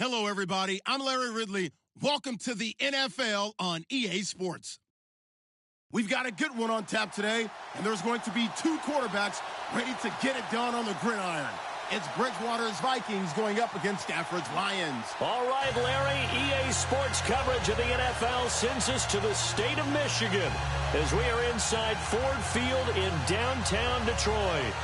Hello, everybody. I'm Larry Ridley. Welcome to the NFL on EA Sports. We've got a good one on tap today, and there's going to be two quarterbacks ready to get it done on the gridiron. It's Bridgewater's Vikings going up against Stafford's Lions. All right, Larry, EA Sports coverage of the NFL sends us to the state of Michigan as we are inside Ford Field in downtown Detroit.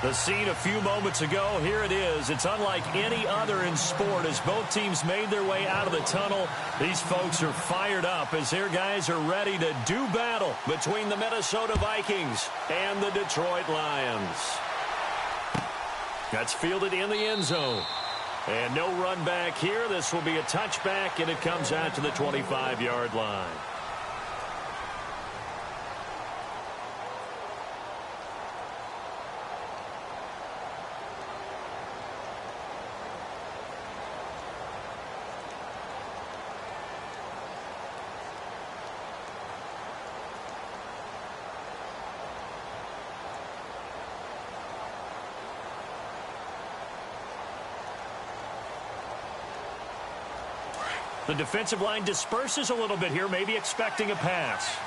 The scene a few moments ago, here it is. It's unlike any other in sport as both teams made their way out of the tunnel. These folks are fired up as their guys are ready to do battle between the Minnesota Vikings and the Detroit Lions. That's fielded in the end zone. And no run back here. This will be a touchback, and it comes out to the 25-yard line. The defensive line disperses a little bit here, maybe expecting a pass.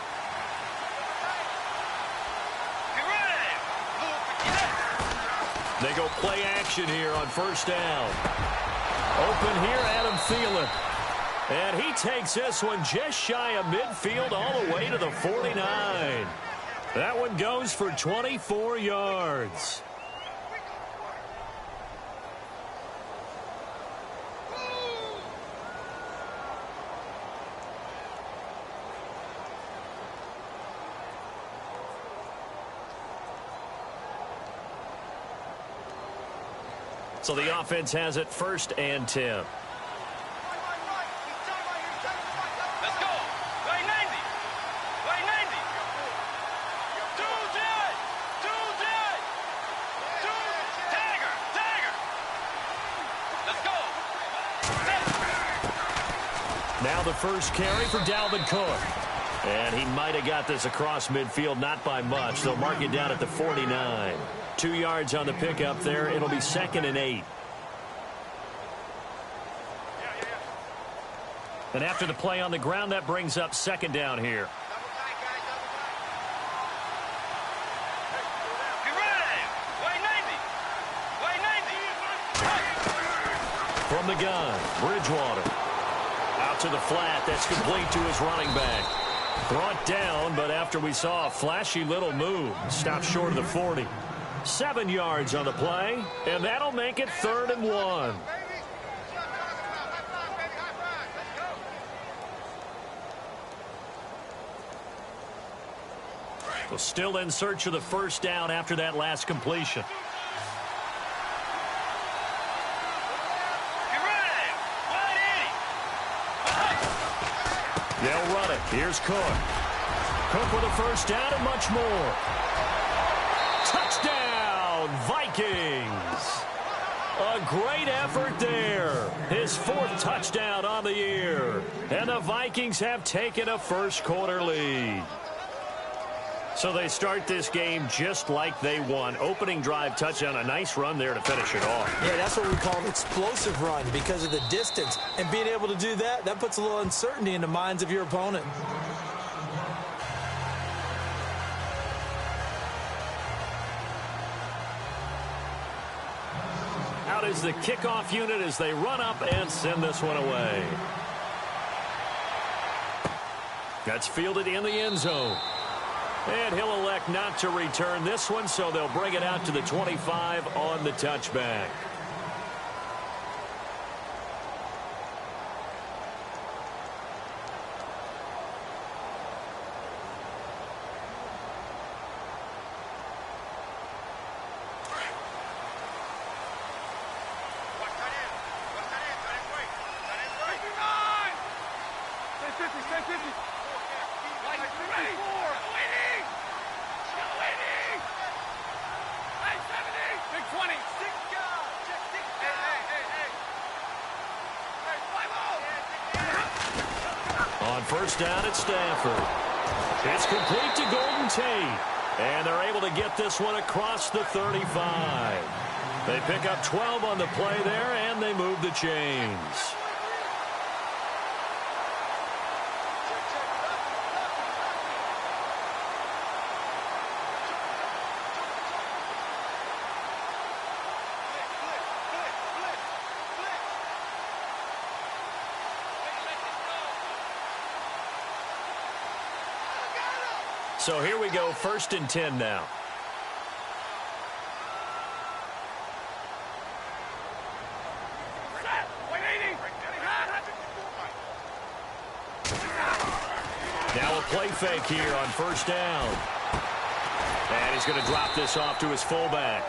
They go play action here on first down. Open here, Adam Thielen. And he takes this one just shy of midfield all the way to the 49. That one goes for 24 yards. So the offense has it 1st and 10. Let's go. Right 90. Right 90. Tagger. Let's go. Now the first carry for Dalvin Cook. And he might have got this across midfield, not by much. They'll mark it down at the 49. 2 yards on the pickup there. It'll be 2nd and 8. And after the play on the ground, that brings up 2nd down here. From the gun, Bridgewater. Out to the flat. That's complete to his running back. Brought down, but after we saw a flashy little move, stopped short of the 40. 7 yards on the play, and that'll make it 3rd and 1. Well, still in search of the first down after that last completion. They'll run it. Here's Cook. Cook with a first down and much more. Touchdown, Vikings. A great effort there. His 4th touchdown on the year. And the Vikings have taken a first-quarter lead. So they start this game just like they won. Opening drive touchdown, a nice run there to finish it off. Yeah, that's what we call an explosive run because of the distance. And being able to do that, that puts a little uncertainty in the minds of your opponent. Out is the kickoff unit as they run up and send this one away. That's fielded in the end zone. And he'll elect not to return this one, so they'll bring it out to the 25 on the touchback. First down at Stafford. It's complete to Golden Tate. And they're able to get this one across the 35. They pick up 12 on the play there, and they move the chains. So here we go, 1st and 10 now. Now a play fake here on 1st down. And he's going to drop this off to his fullback.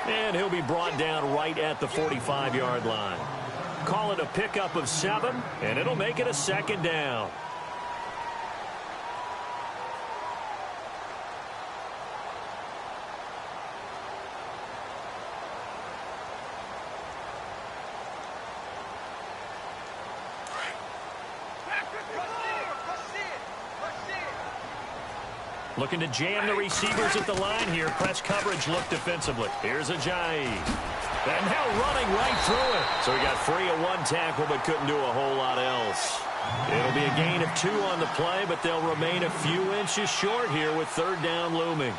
And he'll be brought down right at the 45-yard line. Call it a pickup of 7, and it'll make it a 2nd down. Looking to jam the receivers at the line here. Press coverage look defensively. Here's Ajayi. And now running right through it. So he got free of 1 tackle but couldn't do a whole lot else. It'll be a gain of 2 on the play, but they'll remain a few inches short here with 3rd down looming.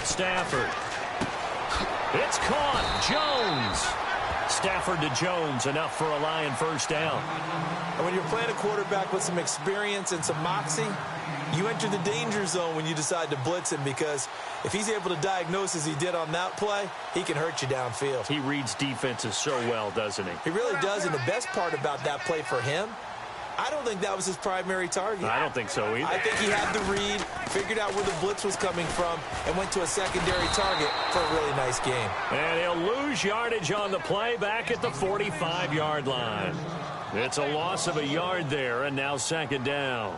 Stafford. It's caught. Jones. Stafford to Jones, enough for a Lion 1st down. And when you're playing a quarterback with some experience and some moxie, you enter the danger zone when you decide to blitz him, because if he's able to diagnose as he did on that play, he can hurt you downfield. He reads defenses so well, doesn't he? He really does, and the best part about that play for him, I don't think that was his primary target. I don't think so either. I think he had the read, figured out where the blitz was coming from, and went to a secondary target for a really nice game. And he'll lose yardage on the play back at the 45-yard line. It's a loss of a yard there, and now 2nd down.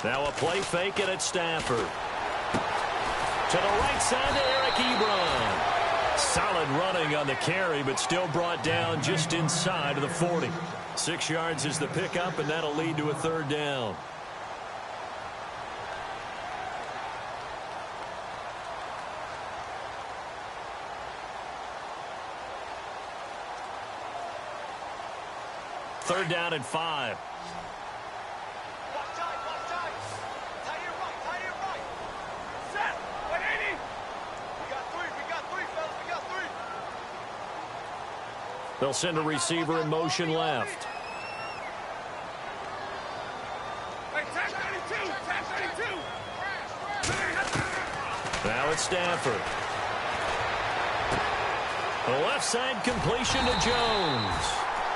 Now a play fake it at Stafford. To the right side to Eric Ebron. Solid running on the carry, but still brought down just inside of the 40. 6 yards is the pickup, and that'll lead to a 3rd down. Third down and 5. They'll send a receiver in motion left. Now it's Stafford. The left side completion to Jones.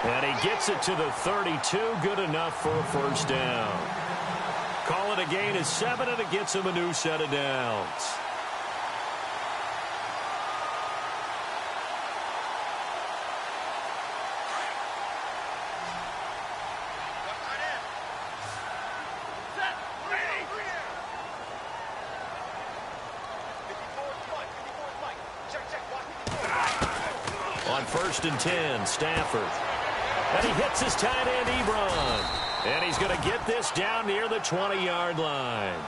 And he gets it to the 32. Good enough for a 1st down. Call it a gain of 7, and it gets him a new set of downs. On 1st and 10, Stafford. And he hits his tight end, Ebron. And he's going to get this down near the 20-yard line.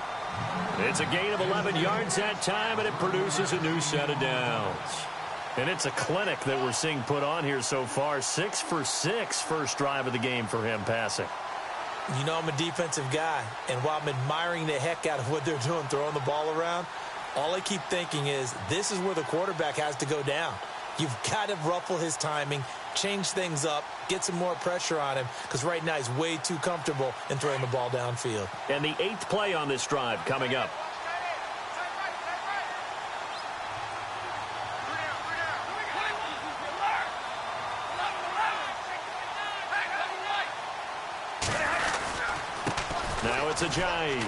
It's a gain of 11 yards that time, and it produces a new set of downs. And it's a clinic that we're seeing put on here so far. 6 for 6 first drive of the game for him passing. You know I'm a defensive guy, and while I'm admiring the heck out of what they're doing, throwing the ball around, all I keep thinking is this is where the quarterback has to go down. You've got to ruffle his timing, change things up, get some more pressure on him, because right now he's way too comfortable in throwing the ball downfield. And the 8th play on this drive coming up. Now it's Ajayi.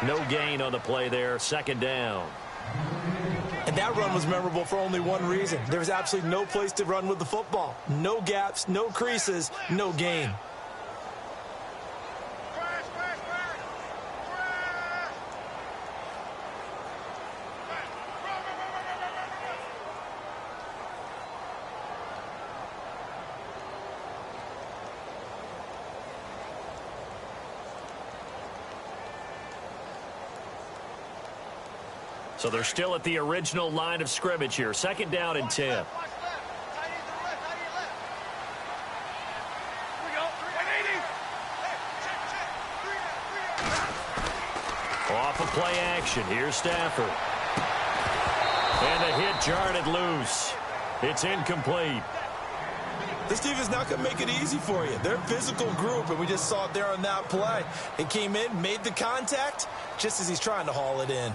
No gain on the play there, 2nd down. And that run was memorable for only one reason. There was absolutely no place to run with the football. No gaps, no creases, no gain. So they're still at the original line of scrimmage here. 2nd down and 10. Off of play action. Here's Stafford. And the hit jarred it loose. It's incomplete. This defense is not going to make it easy for you. They're a physical group, and we just saw it there on that play. It came in, made the contact, just as he's trying to haul it in.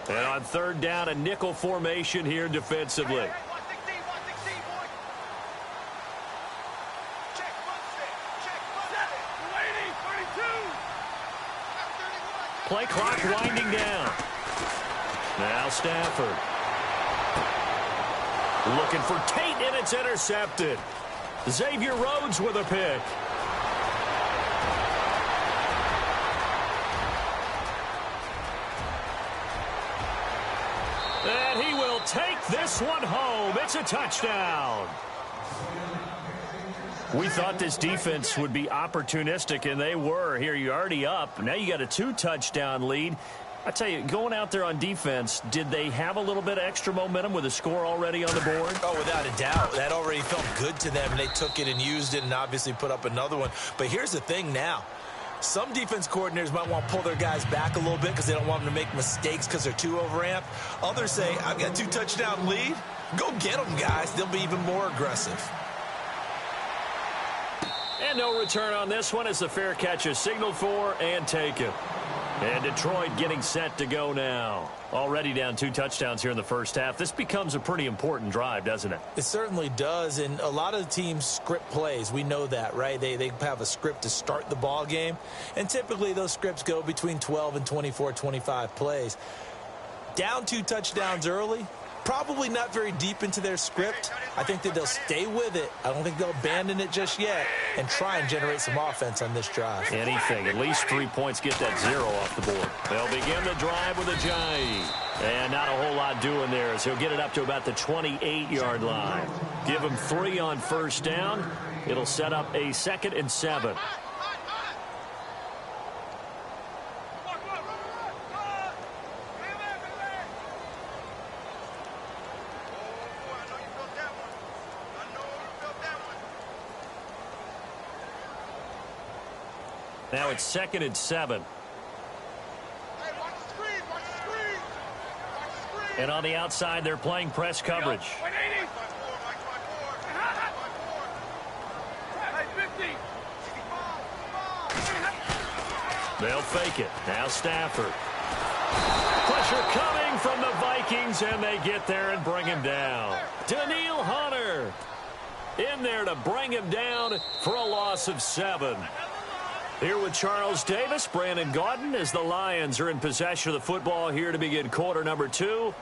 And on 3rd down, a nickel formation here defensively. Play clock winding down. Now Stafford. Looking for Tate, and it's intercepted. Xavier Rhodes with a pick. And he will take this one home. It's a touchdown. We thought this defense would be opportunistic, and they were. Here, you're already up. Now you got a 2-touchdown lead. I tell you, going out there on defense, did they have a little bit of extra momentum with a score already on the board? Oh, without a doubt. That already felt good to them, and they took it and used it and obviously put up another one. But here's the thing now. Some defense coordinators might want to pull their guys back a little bit because they don't want them to make mistakes because they're too overamped. Others say, I've got a 2-touchdown lead. Go get them, guys. They'll be even more aggressive. And no return on this one as the fair catch is signaled for and taken. And Detroit getting set to go now. Already down 2 touchdowns here in the first half. This becomes a pretty important drive, doesn't it? It certainly does, and a lot of teams script plays. We know that, right? They have a script to start the ball game, and typically those scripts go between 12 and 24, 25 plays. Down 2 touchdowns early, probably not very deep into their script. I think that they'll stay with it. I don't think they'll abandon it just yet and try and generate some offense on this drive. Anything. At least 3 points, get that 0 off the board. They'll begin the drive with Ajayi. And not a whole lot doing there as he'll get it up to about the 28-yard line. Give him 3 on 1st down. It'll set up a 2nd and 7. Now it's 2nd and 7. And on the outside, they're playing press coverage. They'll fake it. Now Stafford. Pressure coming from the Vikings, and they get there and bring him down. Daniil Hunter in there to bring him down for a loss of 7. Here with Charles Davis, Brandon Gaudin, as the Lions are in possession of the football here to begin quarter number 2.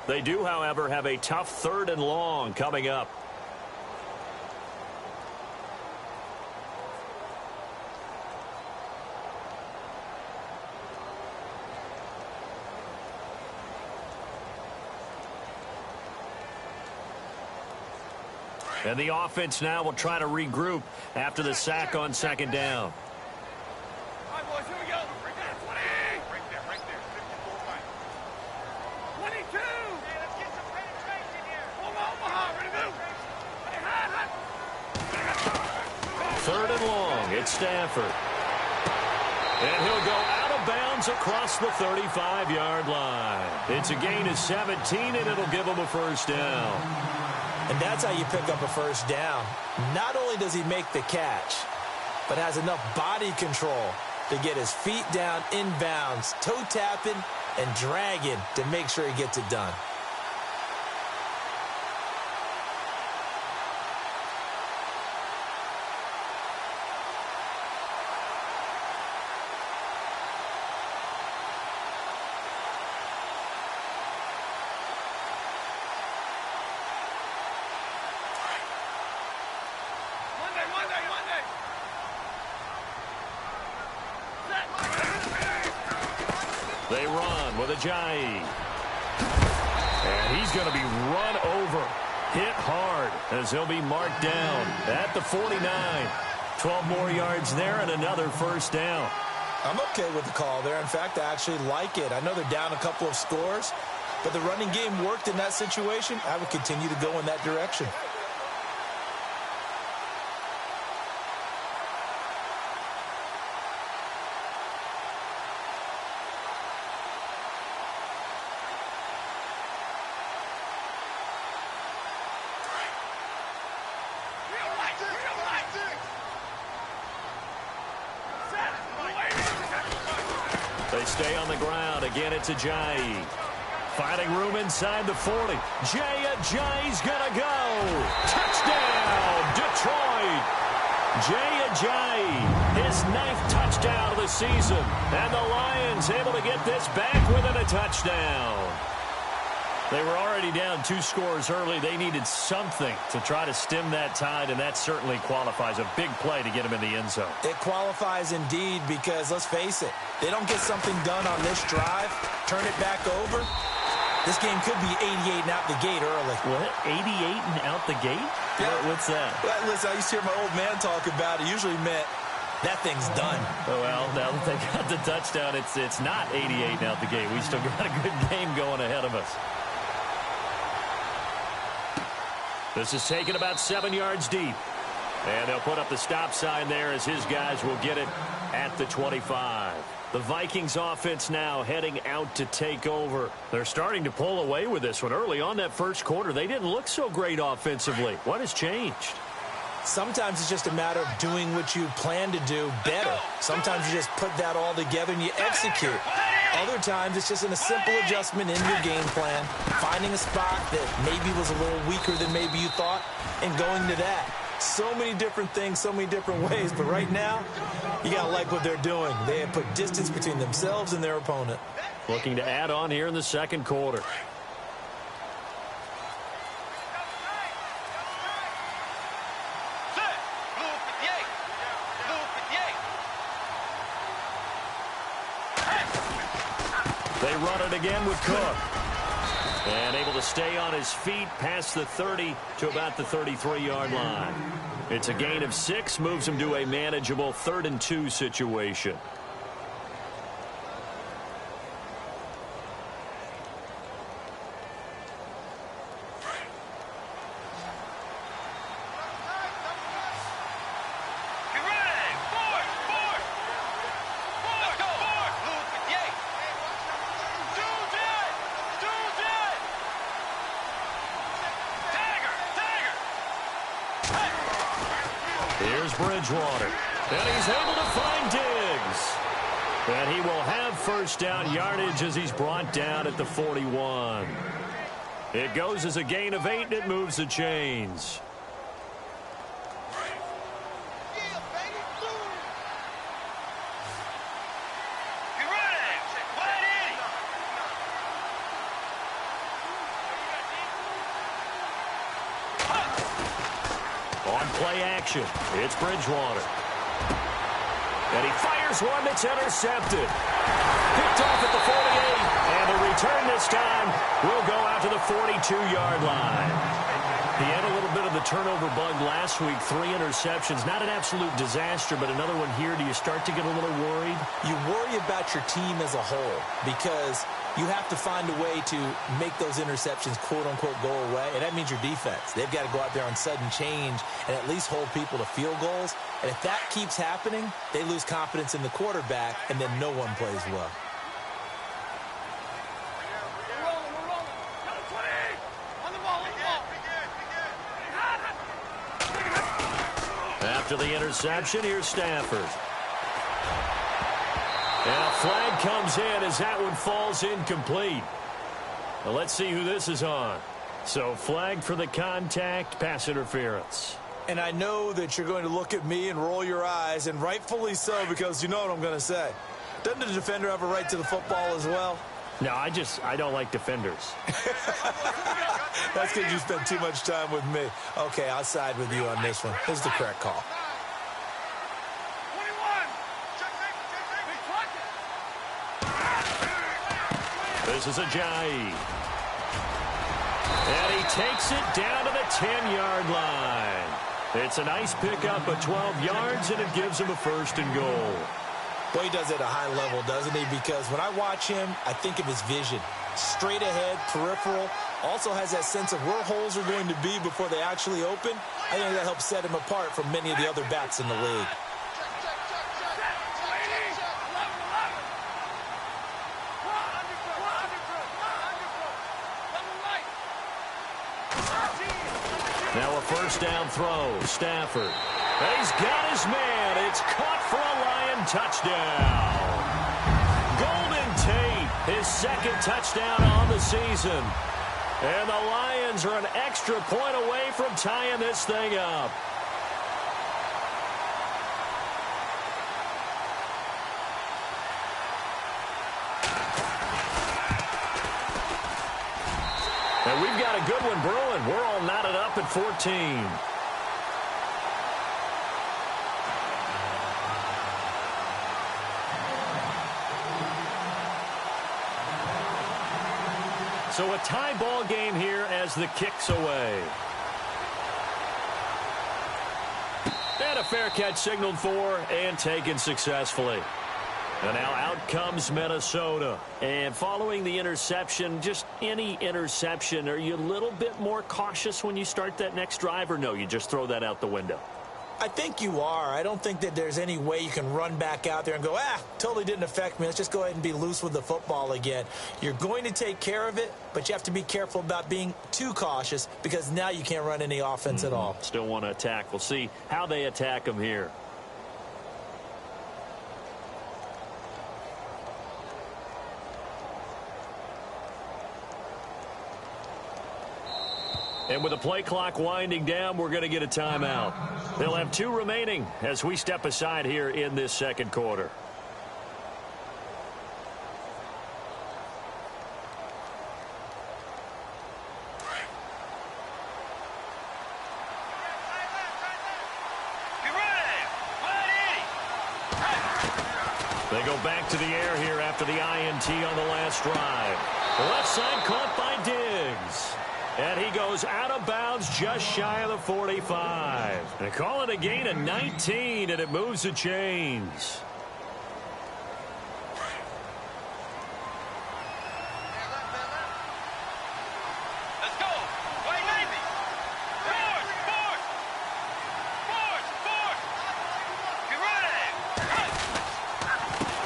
They do, however, have a tough 3rd and long coming up. And the offense now will try to regroup after the sack on second down. All right, boys, here we go. Right there, 20. Right there, 54 right. 22. Hey, let's get some penetration here. Hold on, Omaha, ready to move. Hey, hot. Third and long, it's Stafford. And he'll go out of bounds across the 35-yard line. It's a gain of 17, and it'll give him a first down. And that's how you pick up a first down. Not only does he make the catch, but has enough body control to get his feet down inbounds, toe tapping and dragging to make sure he gets it done. They run with Ajayi. And he's going to be run over, hit hard, as he'll be marked down at the 49. 12 more yards there and another first down. I'm okay with the call there. In fact, I actually like it. I know they're down a couple of scores, but the running game worked in that situation. I would continue to go in that direction. They stay on the ground. Again, it's Ajayi. Finding room inside the 40. Ajayi's going to go. Touchdown, Detroit. Ajayi, his 9th touchdown of the season. And the Lions able to get this back within a touchdown. They were already down 2 scores early. They needed something to try to stem that tide, and that certainly qualifies. A big play to get him in the end zone. It qualifies indeed because, let's face it, they don't get something done on this drive, turn it back over, this game could be 88 and out the gate early. What? 88 and out the gate? Yeah. What's that? Well, listen, I used to hear my old man talk about it. Usually meant that thing's done. Oh, well, now that they got the touchdown, it's not 88 and out the gate. We still got a good game going ahead of us. This is taken about 7 yards deep. And they'll put up the stop sign there as his guys will get it at the 25. The Vikings offense now heading out to take over. They're starting to pull away with this one. Early on that first quarter, they didn't look so great offensively. What has changed? Sometimes it's just a matter of doing what you plan to do better. Sometimes you just put that all together and you execute. Other times it's just in a simple adjustment in your game plan, finding a spot that maybe was a little weaker than maybe you thought, and going to that. So many different things, so many different ways, but right now, you got to like what they're doing. They have put distance between themselves and their opponent. Looking to add on here in the second quarter. They run it again with Cook. And able to stay on his feet past the 30 to about the 33-yard line. It's a gain of 6, moves him to a manageable 3rd and 2 situation. Bridgewater, and he's able to find Diggs. And he will have first down yardage as he's brought down at the 41. It goes as a gain of 8, and it moves the chains. Play action. It's Bridgewater. And he fires one that's intercepted. Picked off at the 48. And the return this time will go out to the 42-yard line. He had a little bit of the turnover bug last week, 3 interceptions. Not an absolute disaster, but another one here. Do you start to get a little worried? You worry about your team as a whole because you have to find a way to make those interceptions, quote-unquote, go away, and that means your defense. They've got to go out there on sudden change and at least hold people to field goals. And if that keeps happening, they lose confidence in the quarterback, and then no one plays well. After the interception, here's Stafford. And a flag comes in as that one falls incomplete. Well, let's see who this is on. So flag for the contact, pass interference. And I know that you're going to look at me and roll your eyes, and rightfully so, because you know what I'm going to say. Doesn't the defender have a right to the football as well? No, I don't like defenders. That's because you spend too much time with me. Okay, I'll side with you on this one. This is the correct call. 21. This is Ajayi. And he takes it down to the 10-yard line. It's a nice pickup of 12 yards, and it gives him a 1st and goal. Well, he does it at a high level, doesn't he? Because when I watch him, I think of his vision. Straight ahead, peripheral. Also has that sense of where holes are going to be before they actually open. I think that helps set him apart from many of the other backs in the league. Now a 1st down throw. Stafford. He's got his man. It's caught for a Lion touchdown. Golden Tate, his 2nd touchdown on the season. And the Lions are an extra point away from tying this thing up. And we've got a good one brewing. We're all knotted up at 14. So a tie ball game here as the kick's away. And a fair catch signaled for and taken successfully. And now out comes Minnesota. And following the interception, just any interception, are you a little bit more cautious when you start that next drive, or no, you just throw that out the window? I think you are. I don't think that there's any way you can run back out there and go, totally didn't affect me. Let's just go ahead and be loose with the football again. You're going to take care of it, but you have to be careful about being too cautious because now you can't run any offense at all. Still want to attack. We'll see how they attack them here. And with the play clock winding down, we're going to get a timeout. They'll have 2 remaining as we step aside here in this 2nd quarter. They go back to the air here after the INT on the last drive. The left side caught by Diggs. And he goes out of bounds just shy of the 45. They call it a gain of 19, and it moves the chains. Let's go. Play Navy. Force. Get ready.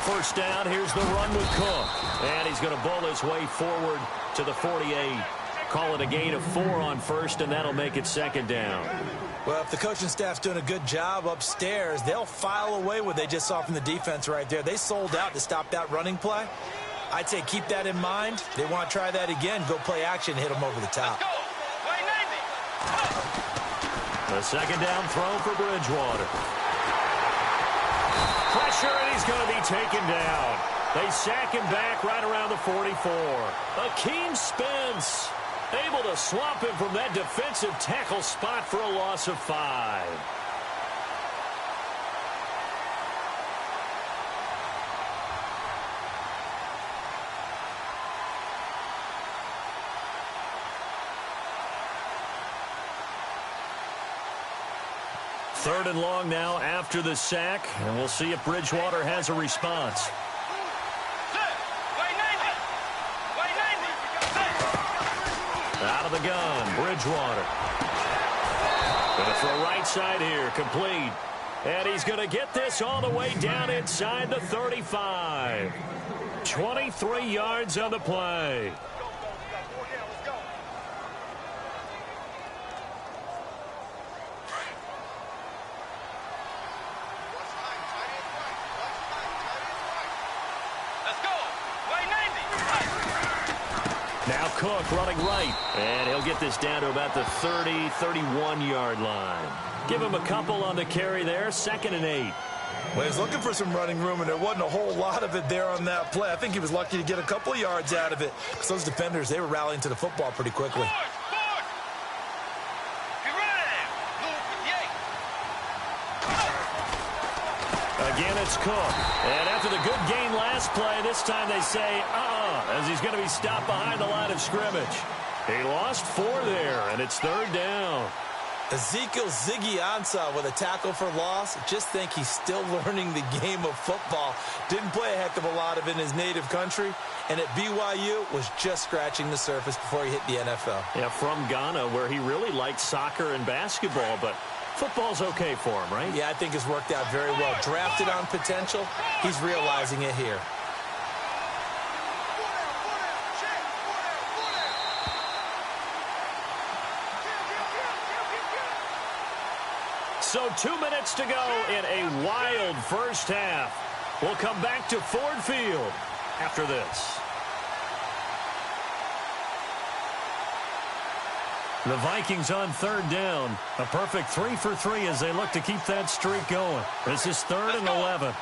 1st down, here's the run with Cook. And he's going to bowl his way forward to the 48. Call it a gain of 4 on 1st, and that'll make it 2nd down. Well, if the coaching staff's doing a good job upstairs, they'll file away what they just saw from the defense right there. They sold out to stop that running play. I'd say keep that in mind. They want to try that again. Go play action, hit them over the top. Let's go. Play Navy. A 2nd down throw for Bridgewater. Pressure, and he's going to be taken down. They sack him back right around the 44. Akeem Spence able to swamp him from that defensive tackle spot for a loss of 5. 3rd and long now after the sack, and we'll see if Bridgewater has a response. Out of the gun, Bridgewater. Going to throw right side here, complete. And he's going to get this all the way down inside the 35. 23 yards on the play. Now Cook running right, and he'll get this down to about the 30, 31-yard line. Give him a couple on the carry there, 2nd and 8. Well, he was looking for some running room, and there wasn't a whole lot of it there on that play. I think he was lucky to get a couple of yards out of it, because those defenders, they were rallying to the football pretty quickly. Again, it's Cook. And after the good game last play, this time they say, as he's going to be stopped behind the line of scrimmage. He lost 4 there, and it's 3rd down. Ezekiel Ziggy Ansah with a tackle for loss. Just think he's still learning the game of football. Didn't play a heck of a lot of it in his native country. And at BYU was just scratching the surface before he hit the NFL. Yeah, from Ghana, where he really liked soccer and basketball, but football's okay for him, right? Yeah, I think it's worked out very well. Drafted on potential, he's realizing it here. So 2 minutes to go in a wild first half. We'll come back to Ford Field after this. The Vikings on 3rd down. A perfect 3 for 3 as they look to keep that streak going. This is 3rd and 11.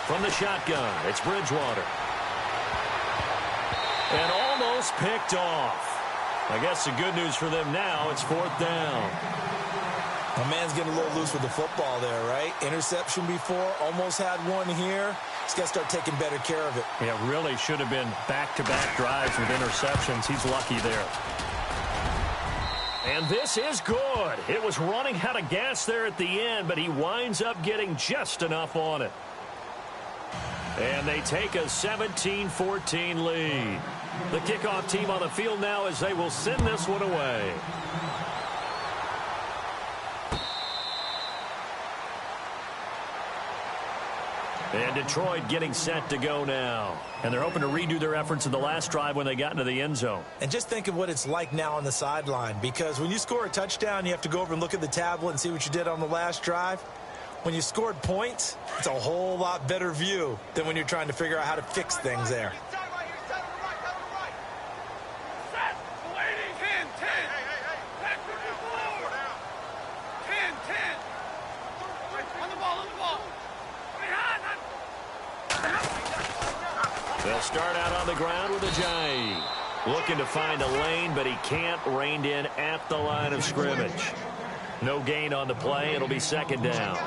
From the shotgun, it's Bridgewater. And almost picked off. I guess the good news for them now, it's 4th down. My man's getting a little loose with the football there, right? Interception before, almost had one here. He's got to start taking better care of it. Yeah, really should have been back-to-back drives with interceptions. He's lucky there. And this is good. It was running out of gas there at the end, but he winds up getting just enough on it. And they take a 17-14 lead. The kickoff team on the field now as they will send this one away. And Detroit getting set to go now. And they're hoping to redo their efforts in the last drive when they got into the end zone. And just think of what it's like now on the sideline. Because when you score a touchdown, you have to go over and look at the tablet and see what you did on the last drive. When you scored points, it's a whole lot better view than when you're trying to figure out how to fix things there. They'll start out on the ground with Ajayi. Looking to find a lane, but he can't. Reined in at the line of scrimmage. No gain on the play. It'll be 2nd down.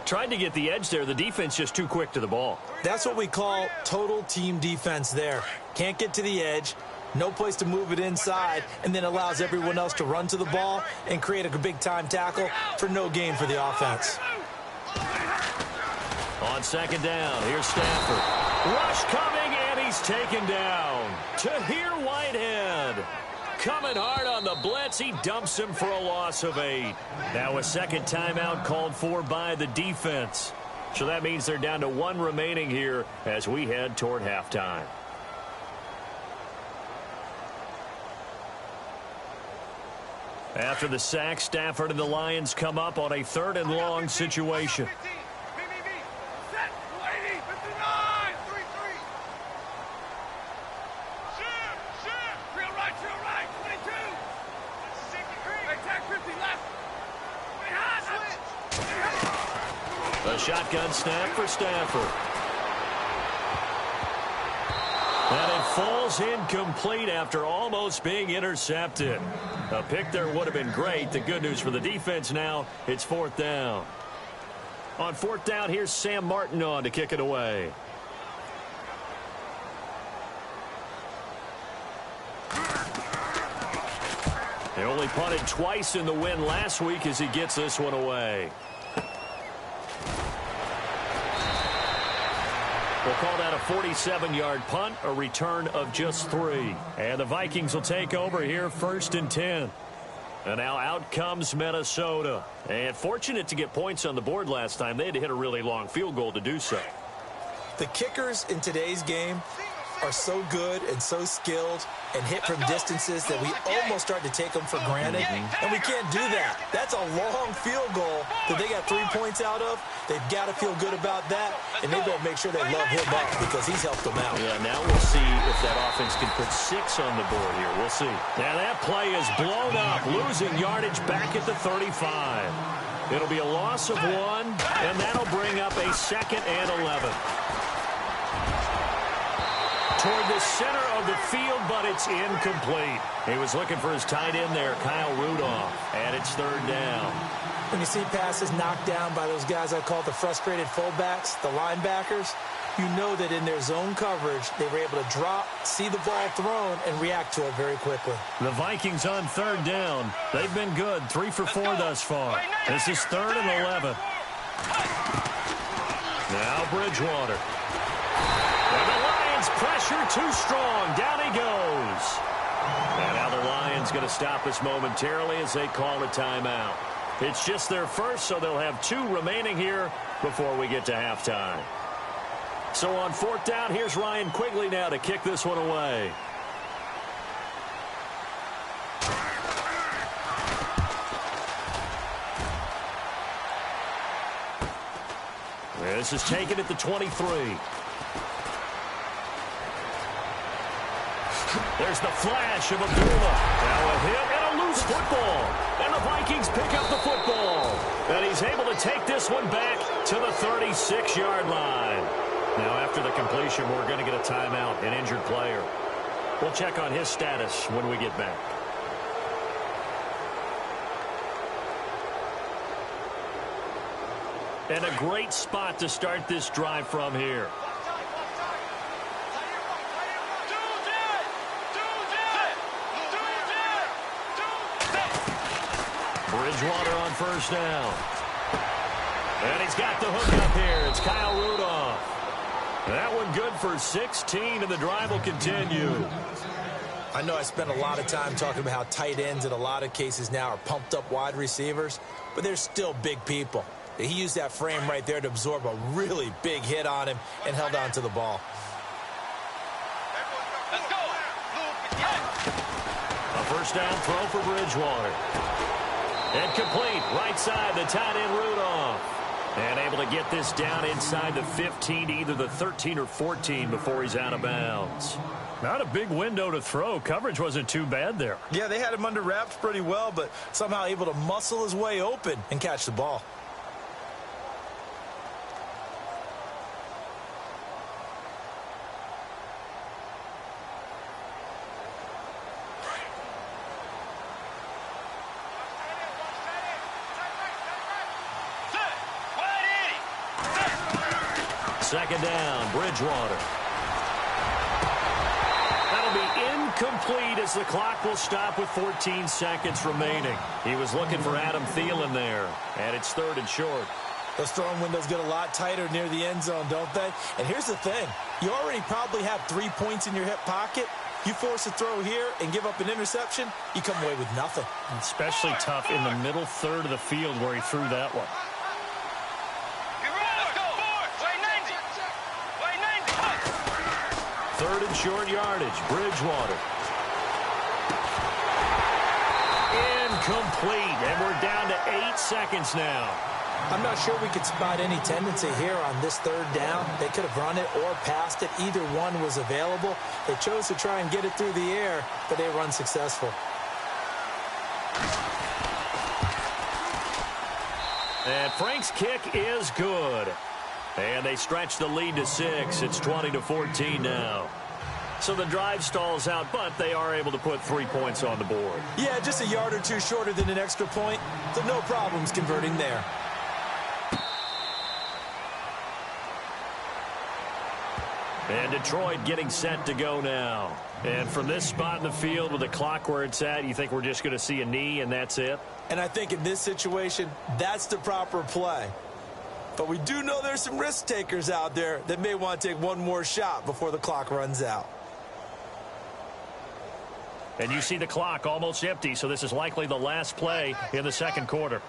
Tried to get the edge there. The defense just too quick to the ball. That's what we call total team defense there. Can't get to the edge, no place to move it inside, and then allows everyone else to run to the ball and create a big-time tackle for no gain for the offense. On 2nd down, here's Stafford. Rush coming, and he's taken down. Tahir Whitehead. Coming hard on the blitz. He dumps him for a loss of 8. Now a 2nd timeout called for by the defense. So that means they're down to 1 remaining here as we head toward halftime. After the sack, Stafford and the Lions come up on a 3rd and long situation. A shotgun snap for Stafford. And it falls incomplete after almost being intercepted. A pick there would have been great. The good news for the defense now, it's 4th down. On 4th down, here's Sam Martin on to kick it away. They only punted twice in the win last week as he gets this one away. We'll call that a 47-yard punt, a return of just 3. And the Vikings will take over here, 1st and 10. And now out comes Minnesota. And fortunate to get points on the board last time. They had to hit a really long field goal to do so. The kickers in today's game are so good and so skilled and hit from distances that we almost start to take them for granted, and we can't do that. That's a long field goal that they got 3 points out of. They've got to feel good about that, and they better make sure they love him up because he's helped them out. Yeah, now we'll see if that offense can put 6 on the board here. We'll see. Now that play is blown up, losing yardage back at the 35. It'll be a loss of 1, and that'll bring up a 2nd and 11. Toward the center of the field, but it's incomplete. He was looking for his tight end there, Kyle Rudolph, and it's 3rd down. When you see passes knocked down by those guys I call the frustrated fullbacks, the linebackers, you know that in their zone coverage, they were able to drop, see the ball thrown, and react to it very quickly. The Vikings on 3rd down. They've been good, 3 for 4 thus far. This is 3rd and 11. Now Bridgewater. And the Lions pressure too strong. Down he goes. And now the Lions going to stop us momentarily as they call a timeout. It's just their first, so they'll have 2 remaining here before we get to halftime. So on 4th down, here's Ryan Quigley now to kick this one away. This is taken at the 23. There's the flash of Abdullah. Now a hit and a loose football. And the Vikings pick up the football. And he's able to take this one back to the 36-yard line. Now after the completion, we're going to get a timeout, an injured player. We'll check on his status when we get back. And a great spot to start this drive from here. Bridgewater on 1st down. And he's got the hook up here. It's Kyle Rudolph. That one good for 16, and the drive will continue. I know I spent a lot of time talking about how tight ends in a lot of cases now are pumped up wide receivers, but they're still big people. He used that frame right there to absorb a really big hit on him and held on to the ball. Let's go. A 1st down throw for Bridgewater. And complete, right side, the tight end Rudolph. And able to get this down inside the 15, either the 13 or 14 before he's out of bounds. Not a big window to throw. Coverage wasn't too bad there. Yeah, they had him under wraps pretty well, but somehow able to muscle his way open and catch the ball. Second down, Bridgewater. That'll be incomplete as the clock will stop with 14 seconds remaining. He was looking for Adam Thielen there, and it's 3rd and short. Those throwing windows get a lot tighter near the end zone, don't they? And here's the thing. You already probably have 3 points in your hip pocket. You force a throw here and give up an interception, you come away with nothing. Especially tough in the middle third of the field where he threw that one. 3rd and short yardage. Bridgewater. Incomplete. And we're down to 8 seconds now. I'm not sure we could spot any tendency here on this 3rd down. They could have run it or passed it. Either one was available. They chose to try and get it through the air, but they were unsuccessful. And Frank's kick is good. And they stretch the lead to 6. It's 20-14 now. So the drive stalls out, but they are able to put 3 points on the board. Yeah, just a yard or two shorter than an extra point. So no problems converting there. And Detroit getting set to go now. And from this spot in the field with the clock where it's at, you think we're just going to see a knee and that's it? And I think in this situation, that's the proper play. But we do know there's some risk takers out there that may want to take one more shot before the clock runs out. And you see the clock almost empty, so this is likely the last play in the second quarter.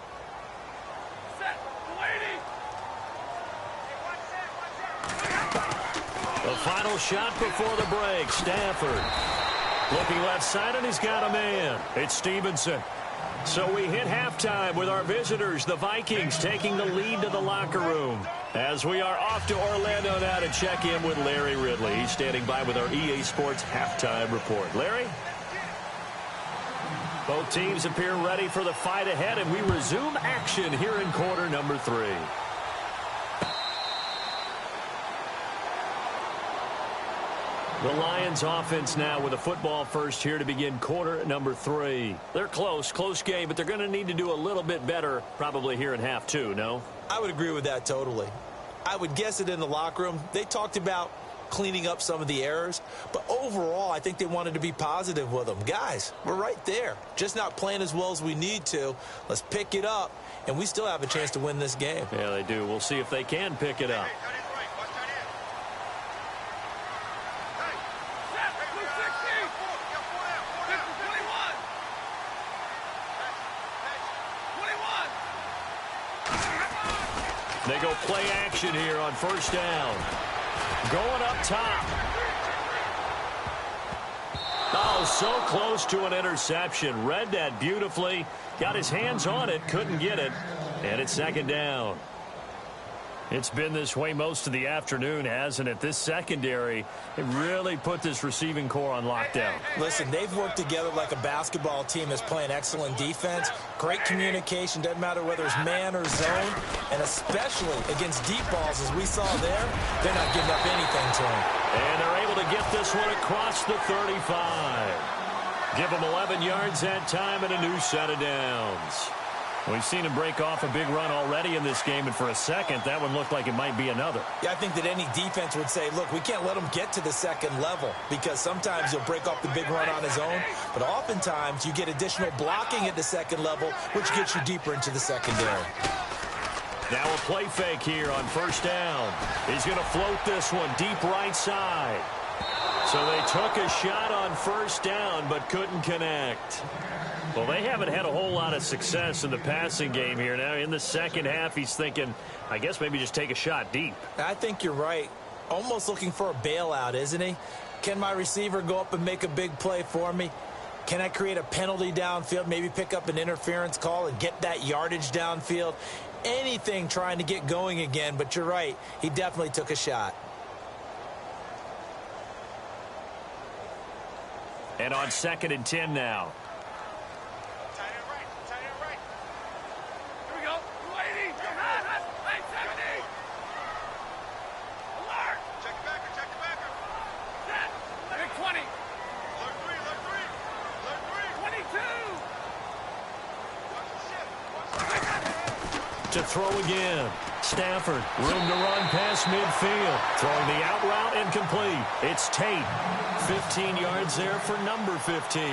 The final shot before the break. Stafford looking left side, and he's got a man. It's Stevenson. So we hit halftime with our visitors, the Vikings, taking the lead to the locker room. As we are off to Orlando now to check in with Larry Ridley. He's standing by with our EA Sports halftime report. Larry? Both teams appear ready for the fight ahead, and we resume action here in quarter number 3. The Lions offense now with a football first here to begin quarter number 3. They're close game, but they're going to need to do a little bit better probably here in half 2, no? I would agree with that totally. I would guess it in the locker room. They talked about cleaning up some of the errors, but overall I think they wanted to be positive with them. Guys, we're right there. Just not playing as well as we need to. Let's pick it up, and we still have a chance to win this game. Yeah, they do. We'll see if they can pick it up. They go play action here on first down. Going up top. Oh, so close to an interception. Read that beautifully. Got his hands on it. Couldn't get it. And it's second down. It's been this way most of the afternoon, hasn't it? This secondary, it really put this receiving core on lockdown. Listen, they've worked together like a basketball team that's playing excellent defense. Great communication, doesn't matter whether it's man or zone. And especially against deep balls, as we saw there, they're not giving up anything to them. And they're able to get this one across the 35. Give them 11 yards that time and a new set of downs. We've seen him break off a big run already in this game, and for a second, that one looked like it might be another. Yeah, I think that any defense would say, look, we can't let him get to the second level because sometimes he'll break off the big run on his own, but oftentimes you get additional blocking at the second level, which gets you deeper into the secondary. Now a play fake here on first down. He's going to float this one deep right side. So they took a shot on first down but couldn't connect. Well, they haven't had a whole lot of success in the passing game here. Now, in the second half, he's thinking, I guess maybe just take a shot deep. I think you're right. Almost looking for a bailout, isn't he? Can my receiver go up and make a big play for me? Can I create a penalty downfield, maybe pick up an interference call and get that yardage downfield? Anything trying to get going again, but you're right. He definitely took a shot. And on 2nd and 10 now. To throw again. Stafford, room to run past midfield. Throwing the out route incomplete. It's Tate. 15 yards there for number 15.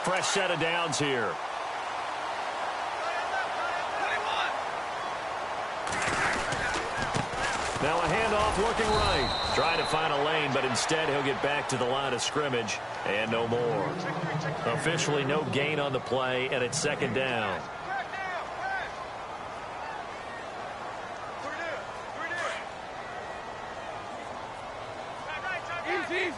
Fresh set of downs here. Now a handoff looking right. Trying to find a lane, but instead he'll get back to the line of scrimmage and no more. Officially no gain on the play, and it's second down. Easy.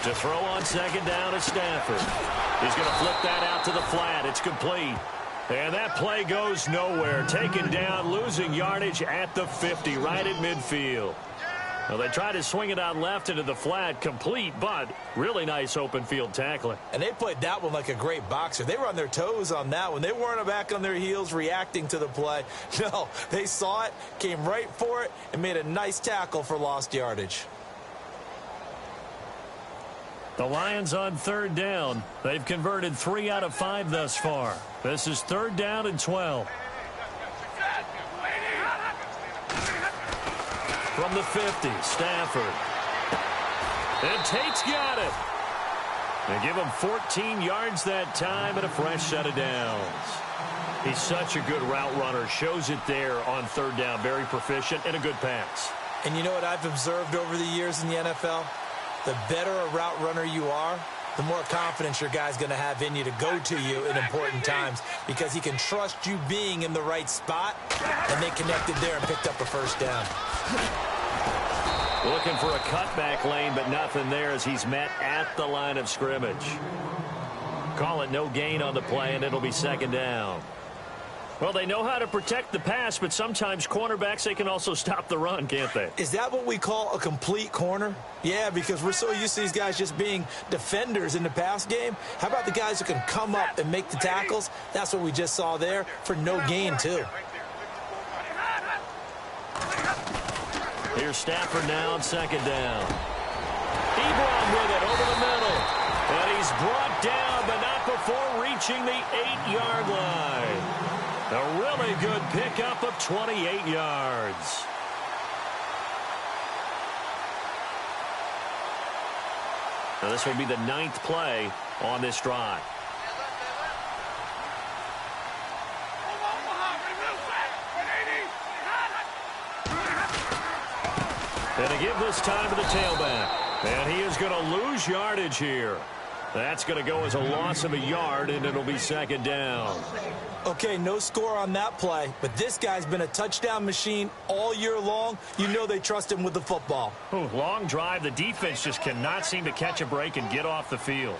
To throw on second down is Stafford. He's going to flip that out to the flat. It's complete. And that play goes nowhere. Taken down, losing yardage at the 50, right at midfield. Well, they tried to swing it out left into the flat, complete, but really nice open field tackling. And they played that one like a great boxer. They were on their toes on that one. They weren't back on their heels reacting to the play. No, they saw it, came right for it, and made a nice tackle for lost yardage. The Lions on third down. They've converted 3 out of 5 thus far. This is 3rd down and 12. from the 50. Stafford. And Tate's got it. They give him 14 yards that time and a fresh set of downs. He's such a good route runner. Shows it there on third down. Very proficient and a good pass. And you know what I've observed over the years in the NFL? The better a route runner you are, the more confidence your guy's going to have in you to go to you in important times because he can trust you being in the right spot, and they connected there and picked up a first down. Looking for a cutback lane, but nothing there as he's met at the line of scrimmage. Call it no gain on the play, and it'll be second down. Well, they know how to protect the pass, but sometimes cornerbacks, they can also stop the run, can't they? Is that what we call a complete corner? Yeah, because we're so used to these guys just being defenders in the pass game. How about the guys who can come up and make the tackles? That's what we just saw there for no gain, too. Here's Stafford now on second down. Ebron with it over the middle. And he's brought down, but not before reaching the 8-yard line. A really good pickup of 28 yards. Now this will be the 9th play on this drive. And to give this time to the tailback. And he is going to lose yardage here. That's going to go as a loss of a yard, and it'll be second down. Okay, no score on that play, but this guy's been a touchdown machine all year long. You know they trust him with the football. Ooh, long drive. The defense just cannot seem to catch a break and get off the field.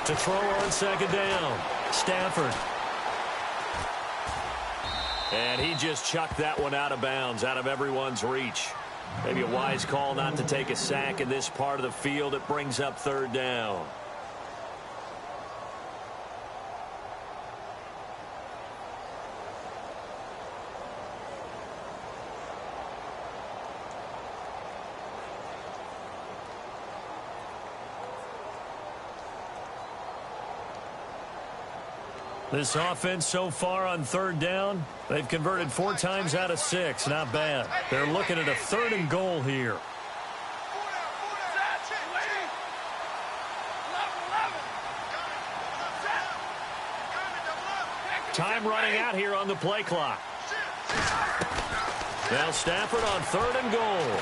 To throw on second down, Stafford. And he just chucked that one out of bounds, out of everyone's reach. Maybe a wise call not to take a sack in this part of the field. It brings up third down. This offense so far on third down, they've converted 4 times out of 6. Not bad. They're looking at a 3rd and goal here. Time running out here on the play clock. Now Stafford on 3rd and goal.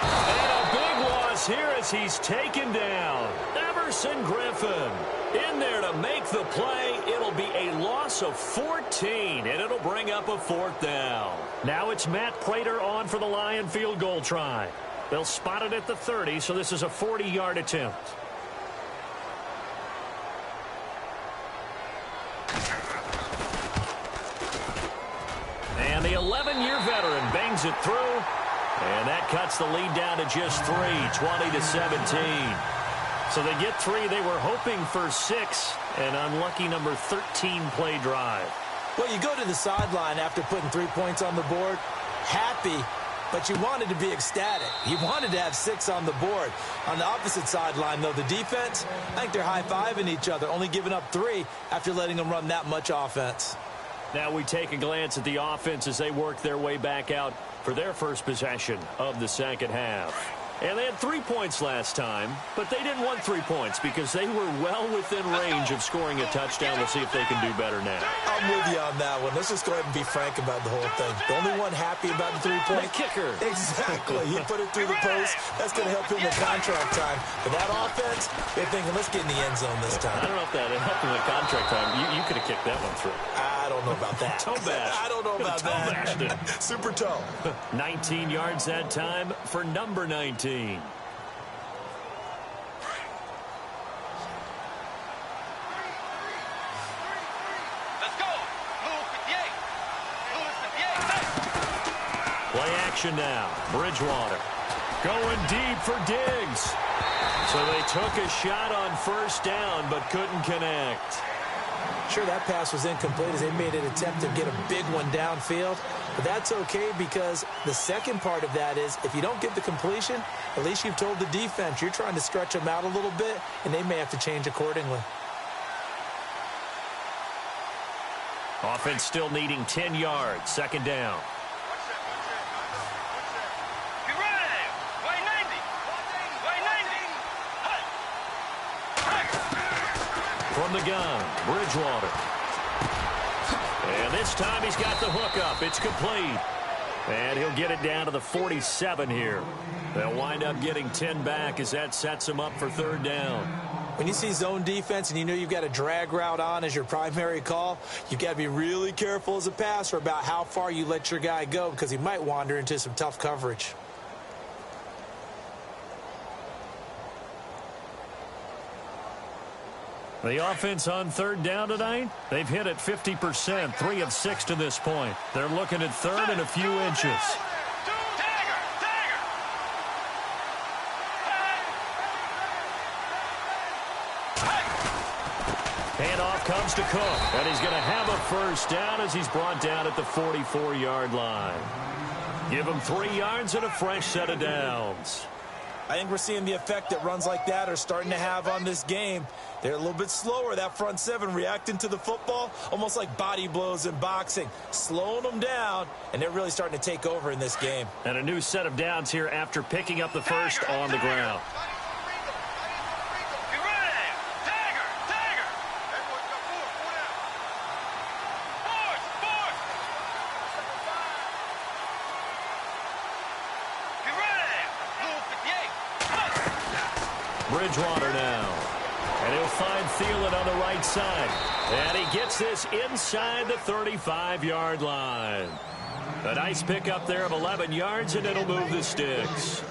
And a big loss here as he's taken down. Everson Griffin in there to make the play. It'll be a loss of 14, and it'll bring up a 4th down. Now it's Matt Prater on for the Lion field goal try. They'll spot it at the 30, so this is a 40-yard attempt. And the 11-year veteran bangs it through, and that cuts the lead down to just 3, 20-17. So they get 3. They were hoping for 6. An unlucky number 13 play drive. Well, you go to the sideline after putting 3 points on the board, happy, but you wanted to be ecstatic. You wanted to have 6 on the board. On the opposite sideline, though, the defense, I think they're high-fiving each other, only giving up 3 after letting them run that much offense. Now we take a glance at the offense as they work their way back out for their first possession of the second half. And they had 3 points last time, but they didn't want 3 points because they were well within range of scoring a touchdown. Let's see if they can do better now. I'm with you on that one. Let's just go ahead and be frank about the whole thing. The only one happy about the 3-point? The kicker. Exactly. He put it through the post. That's going to help him in contract time. But that offense, they're thinking, let's get in the end zone this time. I don't know if that helped him in contract time. You could have kicked that one through. I don't know about that. Toe bash. I don't know about that. Super toe. 19 yards that time for number 19. Play action now. Bridgewater going deep for Diggs. So they took a shot on first down but couldn't connect. Sure, that pass was incomplete as they made an attempt to get a big one downfield. But that's okay because the second part of that is if you don't get the completion, at least you've told the defense you're trying to stretch them out a little bit, and they may have to change accordingly. Offense still needing 10 yards. Second down. From the gun, Bridgewater. And this time he's got the hook up. It's complete. And he'll get it down to the 47 here. They'll wind up getting 10 back as that sets him up for third down. When you see zone defense and you know you've got a drag route on as your primary call, you've got to be really careful as a passer about how far you let your guy go because he might wander into some tough coverage. The offense on third down tonight, they've hit it 50%, 3 of 6 to this point. They're looking at third and a few inches. Handoff comes to Cook, and he's going to have a first down as he's brought down at the 44-yard line. Give him 3 yards and a fresh set of downs. I think we're seeing the effect that runs like that are starting to have on this game. They're a little bit slower, that front seven, reacting to the football, almost like body blows in boxing, slowing them down, and they're really starting to take over in this game. And a new set of downs here after picking up the first on the ground. Bridgewater now. And he'll find Thielen on the right side. And he gets this inside the 35-yard line. A nice pickup there of 11 yards, and it'll move the sticks.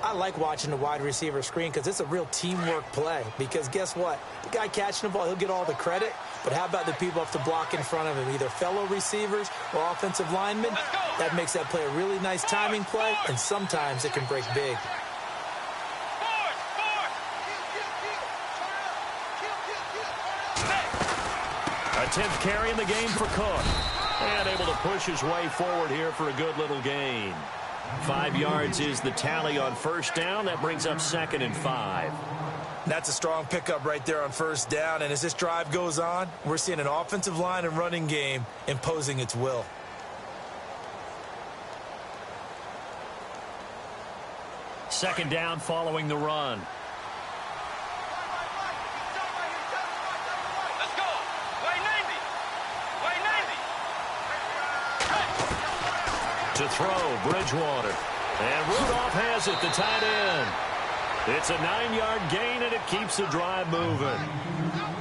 I like watching the wide receiver screen because it's a real teamwork play. Because guess what? The guy catching the ball, he'll get all the credit. But how about the people have to block in front of him, either fellow receivers or offensive linemen? That makes that play a really nice timing play, and sometimes it can break big. A 10th carry in the game for Cook. And able to push his way forward here for a good little gain. 5 yards is the tally on first down. That brings up 2nd and 5. That's a strong pickup right there on first down. And as this drive goes on, we're seeing an offensive line and running game imposing its will. Second down following the run. To throw, Bridgewater. And Rudolph has it, the tight end. It's a 9-yard gain, and it keeps the drive moving.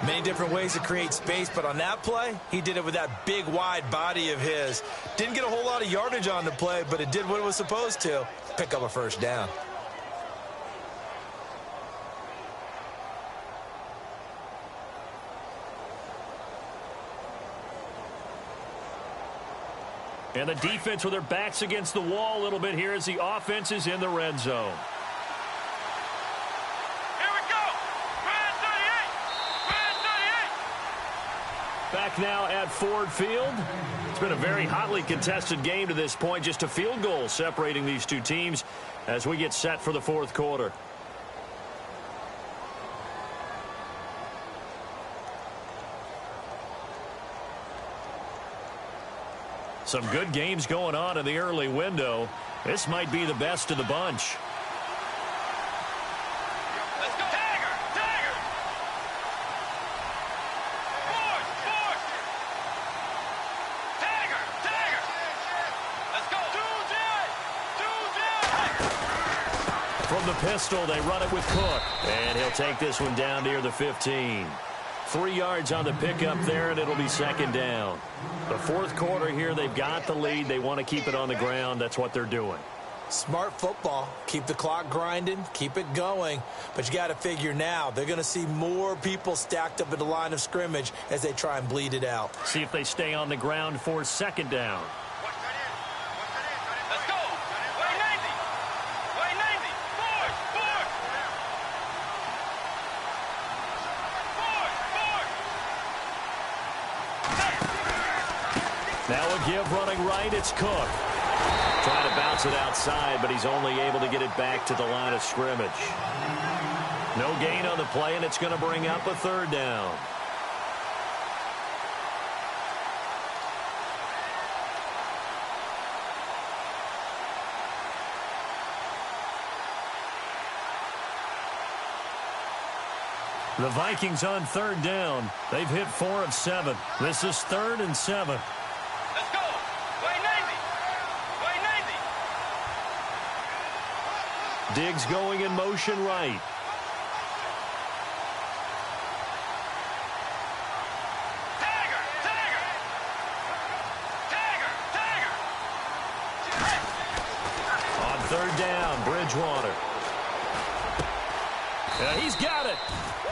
Many different ways to create space, but on that play, he did it with that big, wide body of his. Didn't get a whole lot of yardage on the play, but it did what it was supposed to. Pick up a first down. And the defense with their backs against the wall a little bit here as the offense is in the red zone. Here we go. Red 38. Red 38. Back now at Ford Field. It's been a very hotly contested game to this point. Just a field goal separating these two teams as we get set for the fourth quarter. Some good games going on in the early window. This might be the best of the bunch. Let's go. Tiger. Tiger. Force. Force. Tiger. Tiger. Let's go. Do. From the pistol, they run it with Cook. And he'll take this one down near the 15. 3 yards on the pickup there, and it'll be second down. The fourth quarter here, they've got the lead. They want to keep it on the ground. That's what they're doing. Smart football. Keep the clock grinding. Keep it going. But you got to figure now, they're going to see more people stacked up at the line of scrimmage as they try and bleed it out. See if they stay on the ground for second down. Let's go. Way 90. Way 90. Force. Force. Force. Force. Now a give running right. It's Cook. Trying to bounce it outside, but he's only able to get it back to the line of scrimmage. No gain on the play, and it's going to bring up a third down. The Vikings on third down. They've hit 4 of 7. This is 3rd and 7. Let's go. Way Navy. Way Navy. Diggs going in motion right. Tagger. Tagger. Tagger. Tagger. On third down, Bridgewater. He's got it.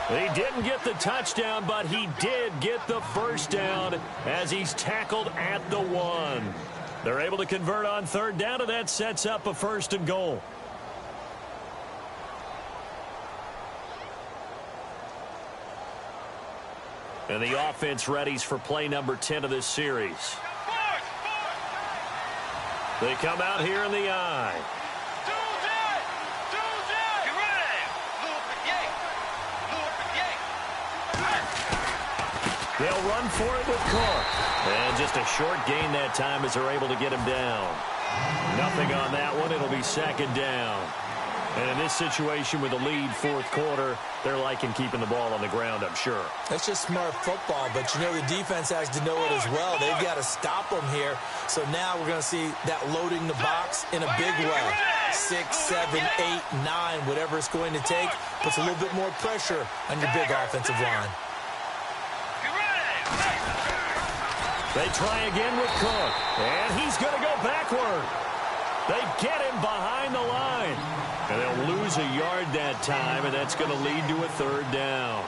He didn't get the touchdown, but he did get the first down as he's tackled at the 1. They're able to convert on third down, and that sets up a 1st and goal. And the offense readies for play number 10 of this series. They come out here in the eye. They'll run for it with Cook. And just a short gain that time as they're able to get him down. Nothing on that one. It'll be 2nd down. And in this situation with the lead 4th quarter, they're liking keeping the ball on the ground, I'm sure. That's just smart football, but you know the defense has to know it as well. They've got to stop them here. So now we're going to see that loading the box in a big way. 6, 7, 8, 9, whatever it's going to take, puts a little bit more pressure on your big offensive line. They try again with Cook, and he's going to go backward. They get him behind the line, and they'll lose a yard that time, and that's going to lead to a 3rd down.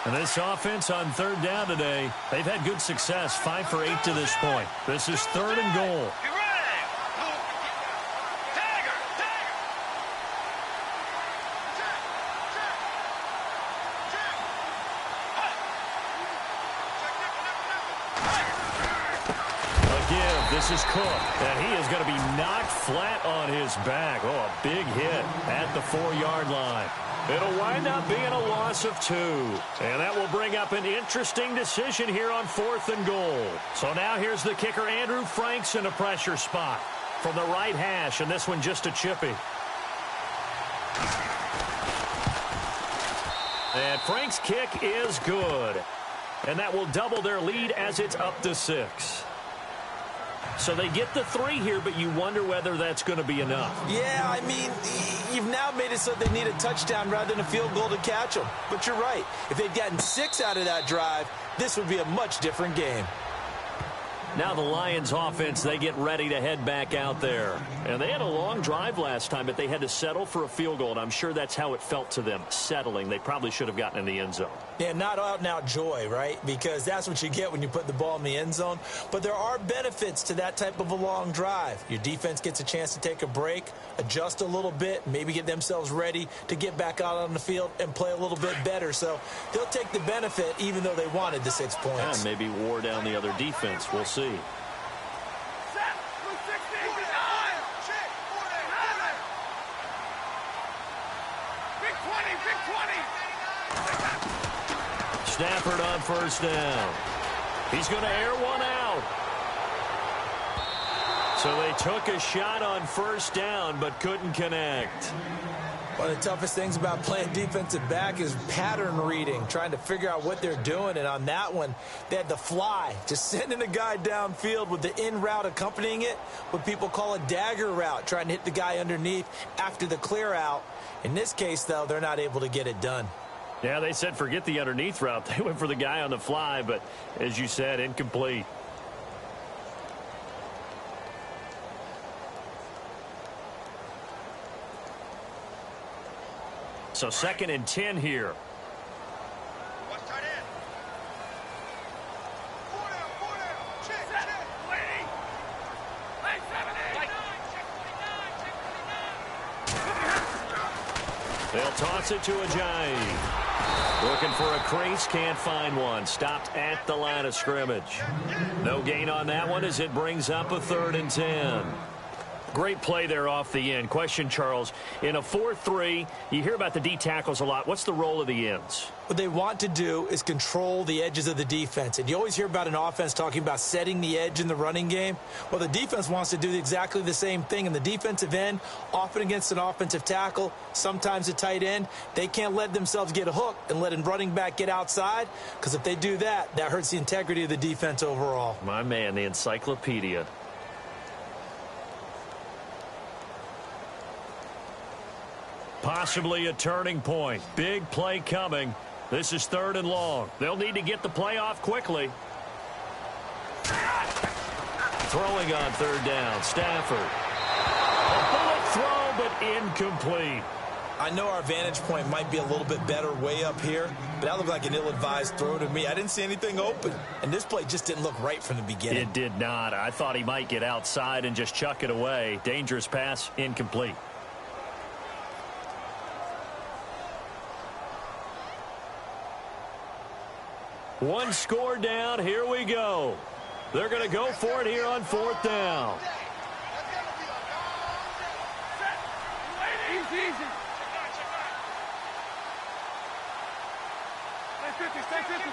And this offense on 3rd down today, they've had good success, 5 for 8 to this point. This is 3rd and goal. This is Cook, and he is going to be knocked flat on his back. Oh, a big hit at the 4-yard line. It'll wind up being a loss of 2. And that will bring up an interesting decision here on 4th and goal. So now here's the kicker, Andrew Franks, in a pressure spot from the right hash, and this one just a chippy. And Frank's kick is good. And that will double their lead as it's up to 6. So they get the 3 here, but you wonder whether that's going to be enough. Yeah, I mean, you've now made it so they need a touchdown rather than a field goal to catch them. But you're right. If they'd gotten 6 out of that drive, this would be a much different game. Now the Lions offense, they get ready to head back out there. And they had a long drive last time, but they had to settle for a field goal. And I'm sure that's how it felt to them, settling. They probably should have gotten in the end zone. Yeah, not out-and-out joy, right? Because that's what you get when you put the ball in the end zone. But there are benefits to that type of a long drive. Your defense gets a chance to take a break, adjust a little bit, maybe get themselves ready to get back out on the field and play a little bit better. So they'll take the benefit even though they wanted the 6 points. Yeah, maybe wore down the other defense. We'll see. Stafford on 1st down. He's going to air one out. So they took a shot on 1st down but couldn't connect. One of the toughest things about playing defensive back is pattern reading, trying to figure out what they're doing. And on that one, they had the fly, just sending a guy downfield with the in route accompanying it, what people call a dagger route, trying to hit the guy underneath after the clear out. In this case, though, they're not able to get it done. Yeah, they said forget the underneath route. They went for the guy on the fly, but as you said, incomplete. So 2nd and 10 here. They'll toss it to Ajayi. Looking for a crease, can't find one. Stopped at the line of scrimmage. No gain on that one as it brings up a 3rd and 10. Great play there off the end. Question, Charles, in a 4-3, you hear about the D tackles a lot. What's the role of the ends? What they want to do is control the edges of the defense. And you always hear about an offense talking about setting the edge in the running game. Well, the defense wants to do exactly the same thing. In the defensive end, often against an offensive tackle, sometimes a tight end, they can't let themselves get hooked and let a running back get outside, because if they do that, that hurts the integrity of the defense overall. My man, the encyclopedia. Possibly a turning point. Big play coming. This is 3rd and long. They'll need to get the play off quickly. Throwing on 3rd down. Stafford. A bullet throw, but incomplete. I know our vantage point might be a little bit better way up here, but that looked like an ill-advised throw to me. I didn't see anything open, and this play just didn't look right from the beginning. It did not. I thought he might get outside and just chuck it away. Dangerous pass, incomplete. One score down. Here we go. They're going to go for it here on 4th down. Easy. Stay 50.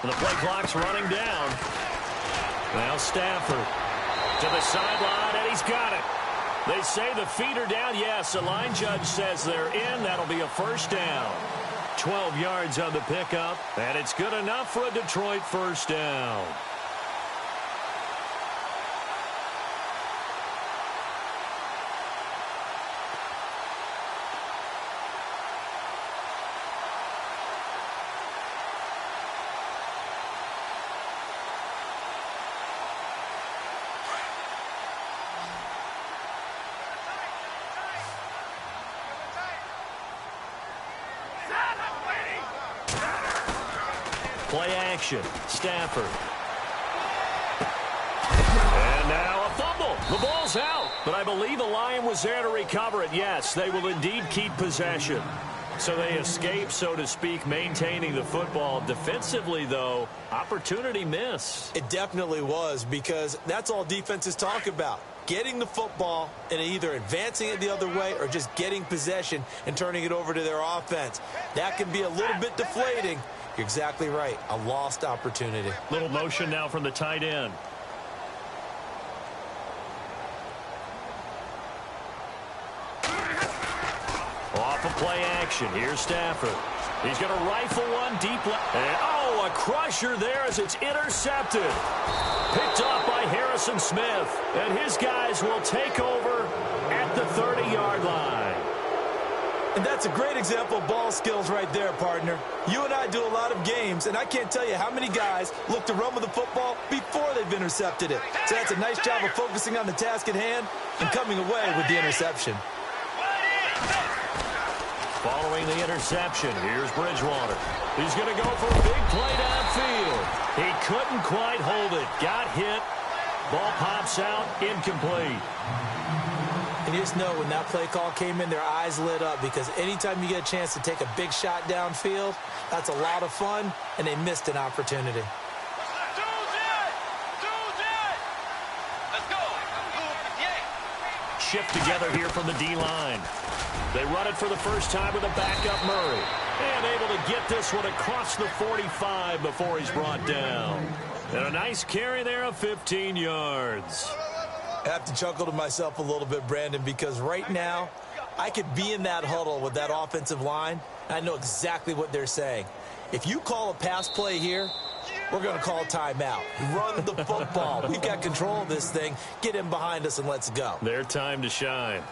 And the play clock's running down. Now Stafford to the sideline, and he's got it. They say the feet are down. Yes, the line judge says they're in. That'll be a 1st down. 12 yards on the pickup, and it's good enough for a Detroit 1st down. Play action. Stafford. And now a fumble. The ball's out. But I believe the Lion was there to recover it. Yes, they will indeed keep possession. So they escape, so to speak, maintaining the football. Defensively, though, opportunity miss. It definitely was, because that's all defenses talk about. Getting the football and either advancing it the other way or just getting possession and turning it over to their offense. That can be a little bit deflating. You're exactly right. A lost opportunity. Little motion now from the tight end. Off of play action. Here's Stafford. He's going to rifle one deep left. And, oh, a crusher there as it's intercepted. Picked off by Harrison Smith. And his guys will take over at the 30-yard line. And that's a great example of ball skills right there, partner. You and I do a lot of games, and I can't tell you how many guys look to run with the football before they've intercepted it. So that's a nice job of focusing on the task at hand and coming away with the interception. Following the interception, here's Bridgewater. He's going to go for a big play downfield. He couldn't quite hold it. Got hit. Ball pops out, incomplete. And you just know when that play call came in, their eyes lit up, because anytime you get a chance to take a big shot downfield, that's a lot of fun, and they missed an opportunity. Let's go. Shift together here from the D-line. They run it for the first time with a backup Murray. And able to get this one across the 45 before he's brought down. And a nice carry there of 15 yards. I have to chuckle to myself a little bit, Brandon, because right now I could be in that huddle with that offensive line, and I know exactly what they're saying. If you call a pass play here, we're going to call timeout. Run the football. We've got control of this thing. Get in behind us and let's go. Their time to shine.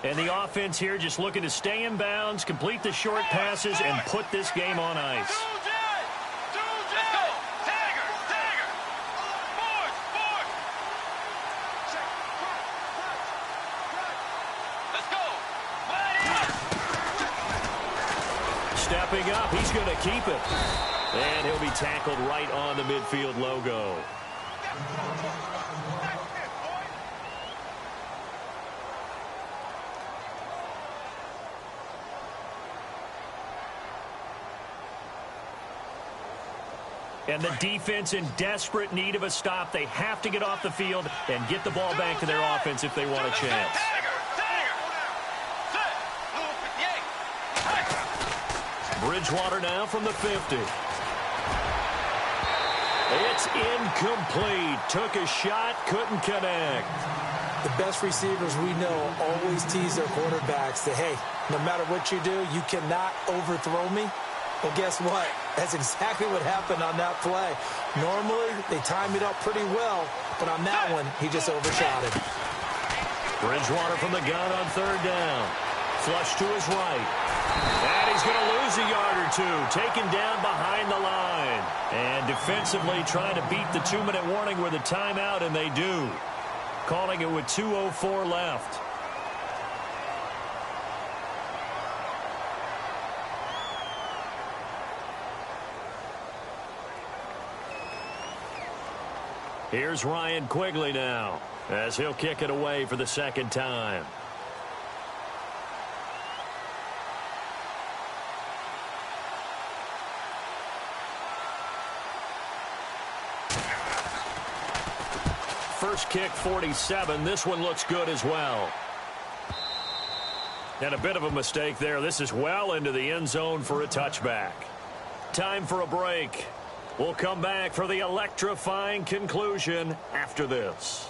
And the offense here just looking to stay in bounds, complete the short passes, and put this game on ice. stepping up. He's going to keep it. And he'll be tackled right on the midfield logo. And the defense in desperate need of a stop. They have to get off the field and get the ball back to their offense if they want a chance. Bridgewater now from the 50. It's incomplete. Took a shot, couldn't connect. The best receivers we know always tease their quarterbacks that, hey, no matter what you do, you cannot overthrow me. Well, guess what? That's exactly what happened on that play. Normally, they time it up pretty well, but on that one, he just overshot it. Bridgewater from the gun on third down. Flush to his right. And he's going to lose a yard or two. Taken down behind the line. And defensively trying to beat the 2-minute warning with a timeout, and they do. Calling it with 2:04 left. Here's Ryan Quigley now, as he'll kick it away for the second time. First kick, 47. This one looks good as well. And a bit of a mistake there. This is well into the end zone for a touchback. Time for a break. We'll come back for the electrifying conclusion after this.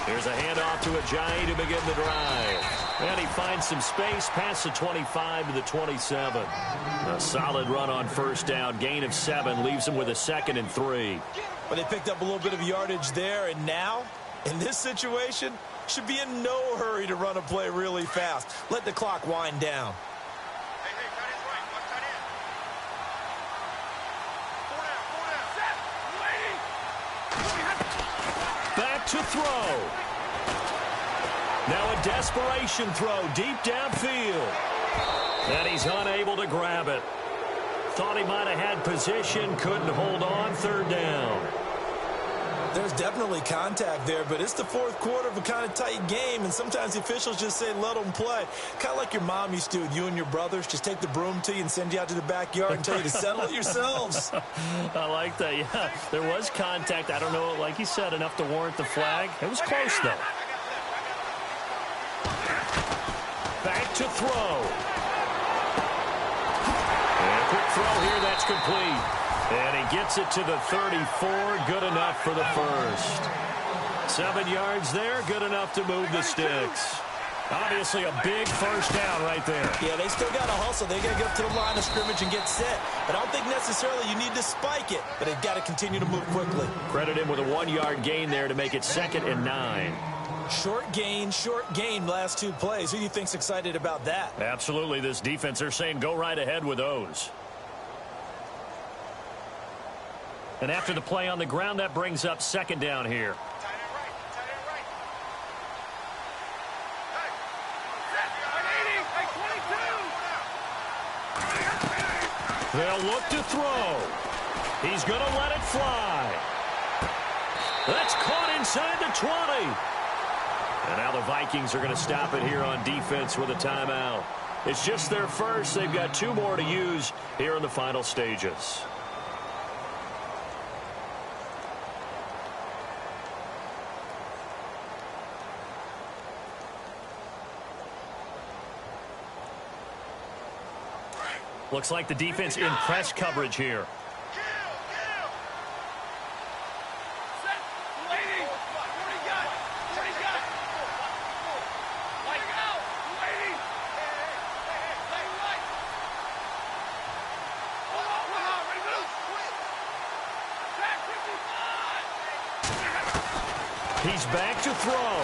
Here's a handoff to Ajayi to begin the drive. And he finds some space past the 25 to the 27. A solid run on first down. Gain of 7 leaves him with a 2nd and 3. But they picked up a little bit of yardage there, and now, in this situation, should be in no hurry to run a play really fast. Let the clock wind down. Back to throw. Now a desperation throw deep downfield. And he's unable to grab it. Thought he might have had position, couldn't hold on, third down. There's definitely contact there, but it's the fourth quarter of a kind of tight game, and sometimes the officials just say, let them play. Kind of like your mom used to with you and your brothers. Just take the broom to you and send you out to the backyard and tell you to settle it yourselves. I like that, yeah. There was contact. I don't know, like you said, enough to warrant the flag. It was close, though. Back to throw. And a quick throw here, that's complete. And he gets it to the 34, good enough for the first. 7 yards there, good enough to move the sticks. Obviously a big first down right there. Yeah, they still got to hustle. They got to get up to the line of scrimmage and get set. But I don't think necessarily you need to spike it, but they've got to continue to move quickly. Credit him with a 1-yard gain there to make it 2nd and 9. Short gain last 2 plays. Who do you think's excited about that? Absolutely, this defense, they're saying go right ahead with those. And after the play on the ground, that brings up 2nd down here. They'll look to throw. He's going to let it fly. That's caught inside the 20. And now the Vikings are going to stop it here on defense with a timeout. It's just their first. They've got 2 more to use here in the final stages. Looks like the defense in press coverage here. He's back to throw.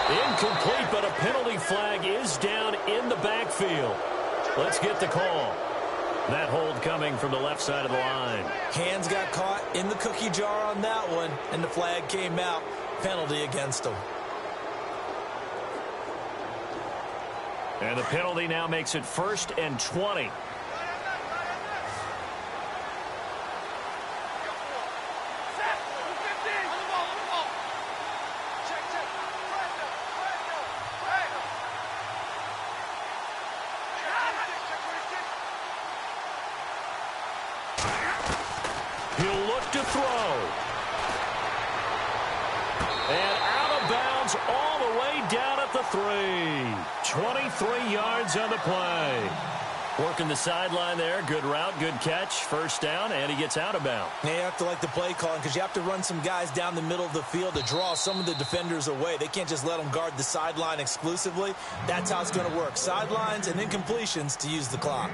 Incomplete, but a penalty flag is down in the backfield. Let's get the call. That hold coming from the left side of the line. Hands got caught in the cookie jar on that one, and the flag came out. Penalty against him. And the penalty now makes it 1st and 20. He'll look to throw. And out of bounds all the way down at the 3. 23 yards on the play. Working the sideline there. Good route, good catch. First down, and he gets out of bounds. Now you have to like the play calling because you have to run some guys down the middle of the field to draw some of the defenders away. They can't just let them guard the sideline exclusively. That's how it's going to work. Sidelines and incompletions to use the clock.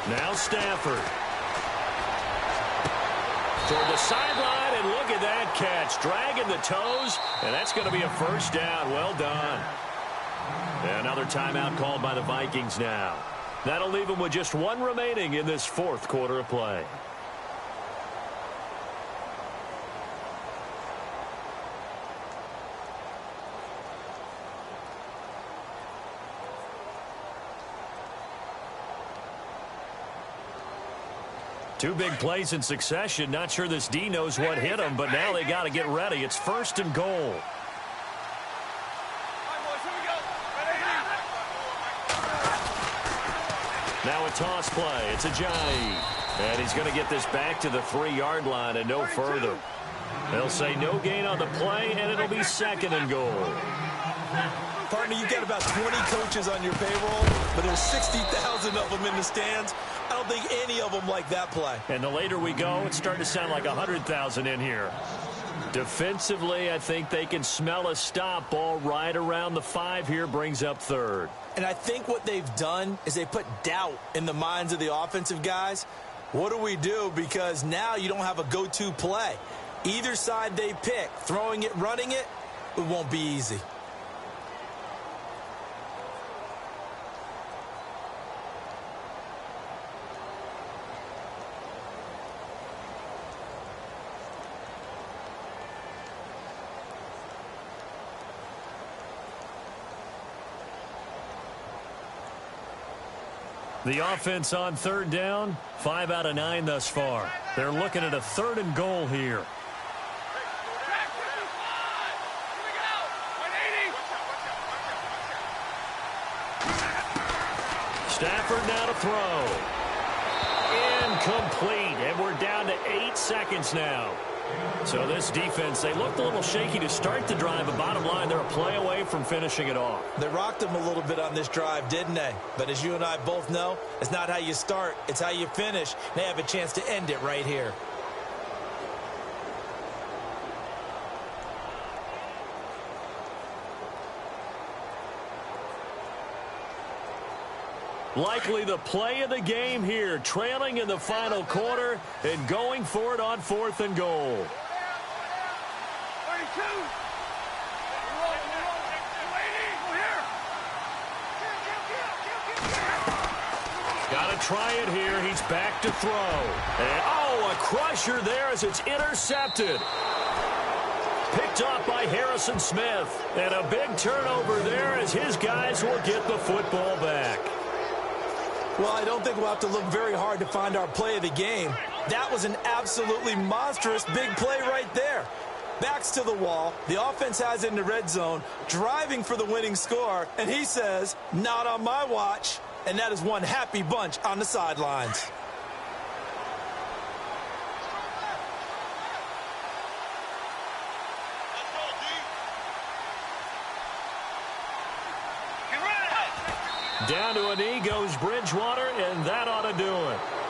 Now Stafford. Toward the sideline, and look at that catch. Dragging the toes, and that's going to be a first down. Well done. Another timeout called by the Vikings now. That'll leave them with just one remaining in this 4th quarter of play. Two big plays in succession. Not sure this D knows what hit him, but now they got to get ready. It's 1st and goal. Now a toss play. It's Ajayi. And he's going to get this back to the 3-yard line and no further. They'll say no gain on the play, and it'll be 2nd and goal. Partner, you've got about 20 coaches on your payroll, but there's 60,000 of them in the stands. I don't think any of them like that play. And the later we go, it's starting to sound like 100,000 in here. Defensively, I think they can smell a stop. Ball right around the 5 here, brings up 3rd. And I think what they've done is they put doubt in the minds of the offensive guys. What do we do? Because now you don't have a go-to play. Either side they pick, throwing it, running it, it won't be easy. The offense on 3rd down, 5 out of 9 thus far. They're looking at a 3rd and goal here. Stafford now to throw. Incomplete, and we're down to 8 seconds now. So this defense, they looked a little shaky to start the drive, but bottom line, they're a play away from finishing it off. They rocked them a little bit on this drive, didn't they? But as you and I both know, it's not how you start, it's how you finish. They have a chance to end it right here. Likely the play of the game here, trailing in the final quarter and going for it on 4th and goal. 32. Got to try it here. He's back to throw. And, oh, a crusher there as it's intercepted. Picked off by Harrison Smith. And a big turnover there as his guys will get the football back. Well, I don't think we'll have to look very hard to find our play of the game. That was an absolutely monstrous big play right there. Backs to the wall. The offense has it in the red zone, driving for the winning score. And he says, not on my watch. And that is one happy bunch on the sidelines. Down to a knee goes Bridgewater, and that ought to do it.